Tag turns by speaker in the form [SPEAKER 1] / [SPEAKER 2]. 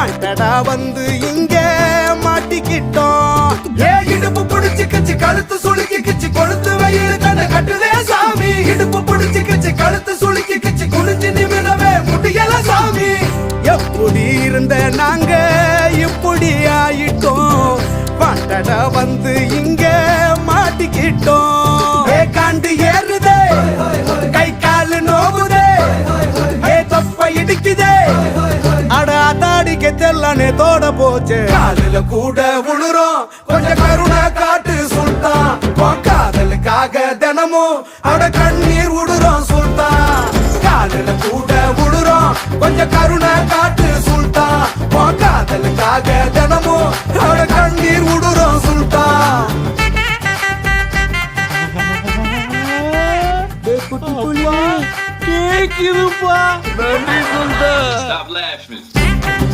[SPEAKER 1] வாண்டடா வந்து இங்க மாட்டிக்கிட்டோம்.
[SPEAKER 2] இடுப்பு புடிச்சு கிச்சு கழுத்து சுளுக்கி கிச்சு கொழுத்து வெயில் கண்ண கட்டுதே சாமி. இடுப்பு புடிச்சு கிச்சு கழுத்து சுளுக்கி கிச்சு குனிஞ்சு நிமிரவே முடியல சாமி.
[SPEAKER 1] எப்படி இருந்த நாங்க இப்படி ஆயிட்டோம். வாண்டடா வந்து இங்க மாட்டிக்கிட்டோம்.
[SPEAKER 2] காண்டு ஏறுதே கை காலு நோவுதே தொப்ப இடிக்குதே.
[SPEAKER 1] அடாடிக்க தெல்லானே தோட போச்சு.
[SPEAKER 2] காலில கூட உளுறோம் கொஞ்சம் கருணை காட்டு சுல்தான். காதலுக்காக தினமும் அட கண்ணீர் விடுறோம் சுல்தான். காலில கூட உளுறோம் கொஞ்சம் கருணை காட்டு சுல்தான். காதலுக்காக தினமும் அட கண்ணீர் விடுறோம் சுல்தான்.
[SPEAKER 1] கேக்குதுப்பா.
[SPEAKER 3] Stop laughing.